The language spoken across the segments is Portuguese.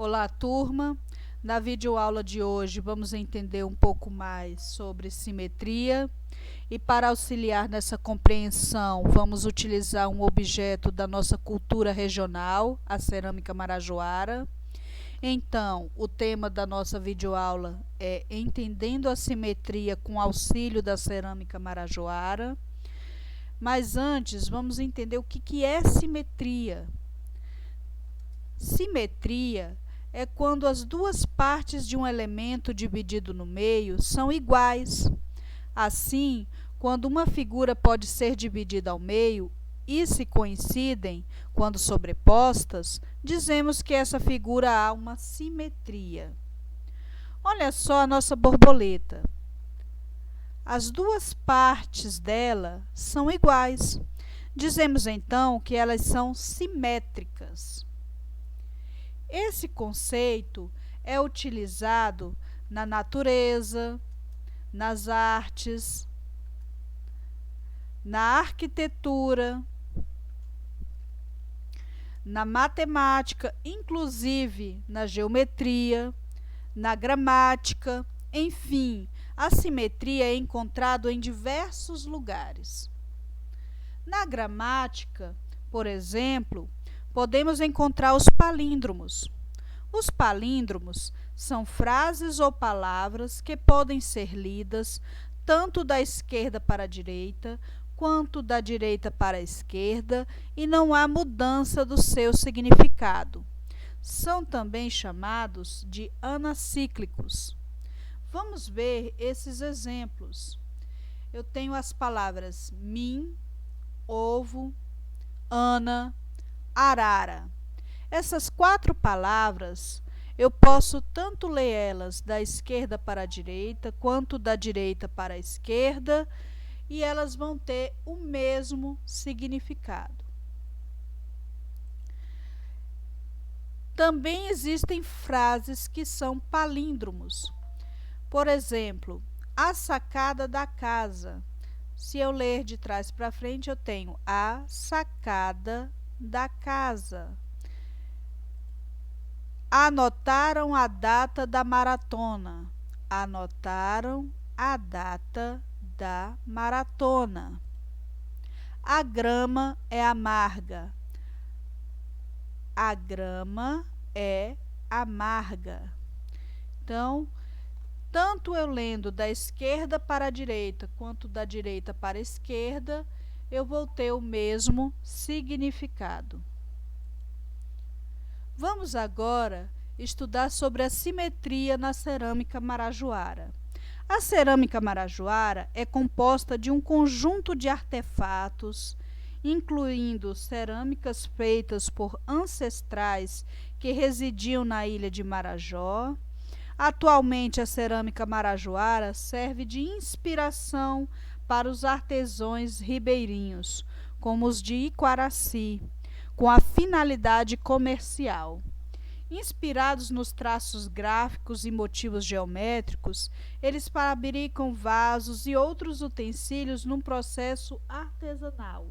Olá, turma! Na videoaula de hoje vamos entender um pouco mais sobre simetria e para auxiliar nessa compreensão vamos utilizar um objeto da nossa cultura regional, a cerâmica marajoara. Então, o tema da nossa videoaula é Entendendo a Simetria com auxílio da cerâmica marajoara. Mas antes, vamos entender o que é simetria. Simetria é quando as duas partes de um elemento dividido no meio são iguais. Assim, quando uma figura pode ser dividida ao meio e se coincidem quando sobrepostas, dizemos que essa figura há uma simetria. Olha só a nossa borboleta. As duas partes dela são iguais. Dizemos então que elas são simétricas. Esse conceito é utilizado na natureza, nas artes, na arquitetura, na matemática, inclusive na geometria, na gramática, enfim, a simetria é encontrada em diversos lugares. Na gramática, por exemplo, podemos encontrar os palíndromos. Os palíndromos são frases ou palavras que podem ser lidas tanto da esquerda para a direita, quanto da direita para a esquerda, e não há mudança do seu significado. São também chamados de anacíclicos. Vamos ver esses exemplos. Eu tenho as palavras mim, ovo, ana, arara. Essas 4 palavras, eu posso tanto ler elas da esquerda para a direita, quanto da direita para a esquerda, e elas vão ter o mesmo significado. Também existem frases que são palíndromos. Por exemplo, a sacada da casa. Se eu ler de trás para frente, eu tenho a sacada da casa. Anotaram a data da maratona. Anotaram a data da maratona. A grama é amarga. A grama é amarga. Então, tanto eu lendo da esquerda para a direita, quanto da direita para a esquerda, eu vou ter o mesmo significado. Vamos agora estudar sobre a simetria na cerâmica marajoara. A cerâmica marajoara é composta de um conjunto de artefatos, incluindo cerâmicas feitas por ancestrais que residiam na ilha de Marajó. Atualmente, a cerâmica marajoara serve de inspiração para os artesãos ribeirinhos, como os de Iquaraci, com a finalidade comercial. Inspirados nos traços gráficos e motivos geométricos, eles fabricam vasos e outros utensílios num processo artesanal.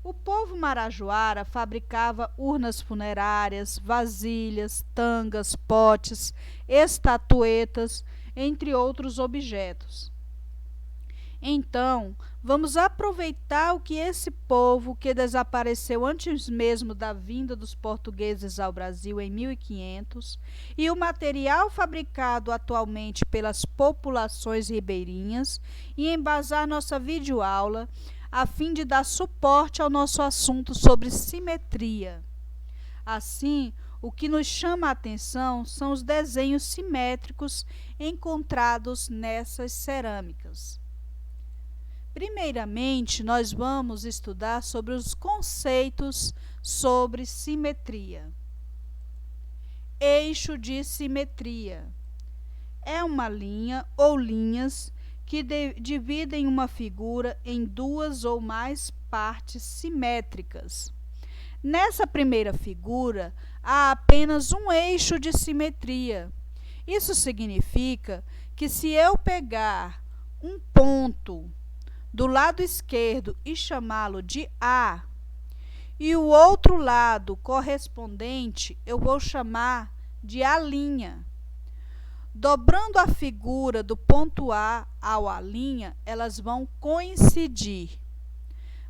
O povo marajoara fabricava urnas funerárias, vasilhas, tangas, potes, estatuetas, entre outros objetos. Então, vamos aproveitar o que esse povo, que desapareceu antes mesmo da vinda dos portugueses ao Brasil em 1500, e o material fabricado atualmente pelas populações ribeirinhas, e embasar nossa videoaula a fim de dar suporte ao nosso assunto sobre simetria. Assim, o que nos chama a atenção são os desenhos simétricos encontrados nessas cerâmicas. Primeiramente, nós vamos estudar sobre os conceitos sobre simetria. Eixo de simetria é uma linha ou linhas que dividem uma figura em 2 ou mais partes simétricas. Nessa primeira figura, há apenas um eixo de simetria. Isso significa que se eu pegar um ponto do lado esquerdo e chamá-lo de A, e o outro lado correspondente eu vou chamar de a linha. Dobrando a figura do ponto A ao A', elas vão coincidir.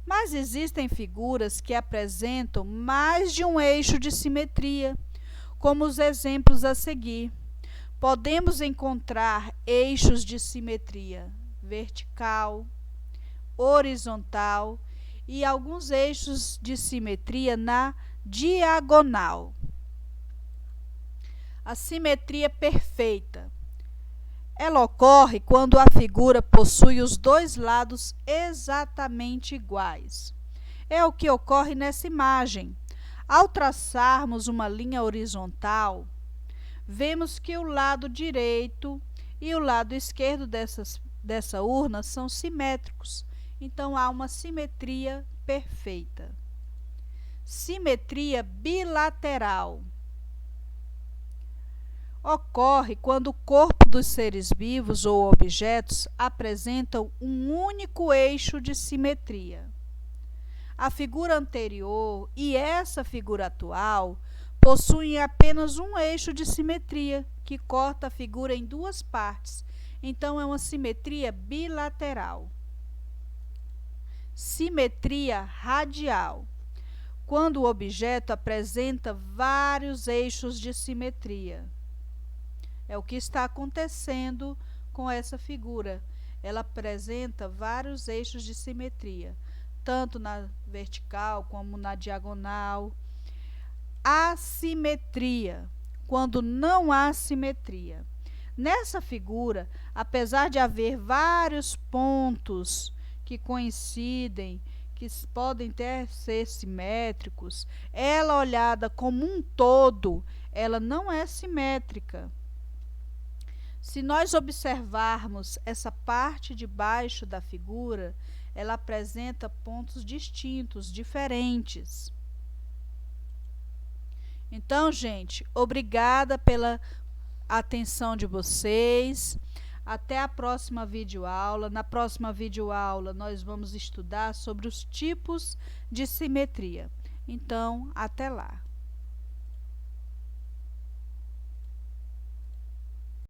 Mas existem figuras que apresentam mais de um eixo de simetria, como os exemplos a seguir. Podemos encontrar eixos de simetria vertical, horizontal e alguns eixos de simetria na diagonal. A simetria perfeita. Ela ocorre quando a figura possui os dois lados exatamente iguais. É o que ocorre nessa imagem. Ao traçarmos uma linha horizontal, vemos que o lado direito e o lado esquerdo dessa urna são simétricos. Então, há uma simetria perfeita. Simetria bilateral. Ocorre quando o corpo dos seres vivos ou objetos apresentam um único eixo de simetria. A figura anterior e essa figura atual possuem apenas um eixo de simetria, que corta a figura em duas partes. Então, é uma simetria bilateral. Simetria radial. Quando o objeto apresenta vários eixos de simetria. É o que está acontecendo com essa figura. Ela apresenta vários eixos de simetria, tanto na vertical como na diagonal. Assimetria, quando não há simetria. Nessa figura, apesar de haver vários pontos que coincidem, que podem ser simétricos, ela olhada como um todo, ela não é simétrica. Se nós observarmos essa parte de baixo da figura, ela apresenta pontos distintos, diferentes. Então, gente, obrigada pela atenção de vocês. Até a próxima videoaula. Na próxima videoaula, nós vamos estudar sobre os tipos de simetria. Então, até lá.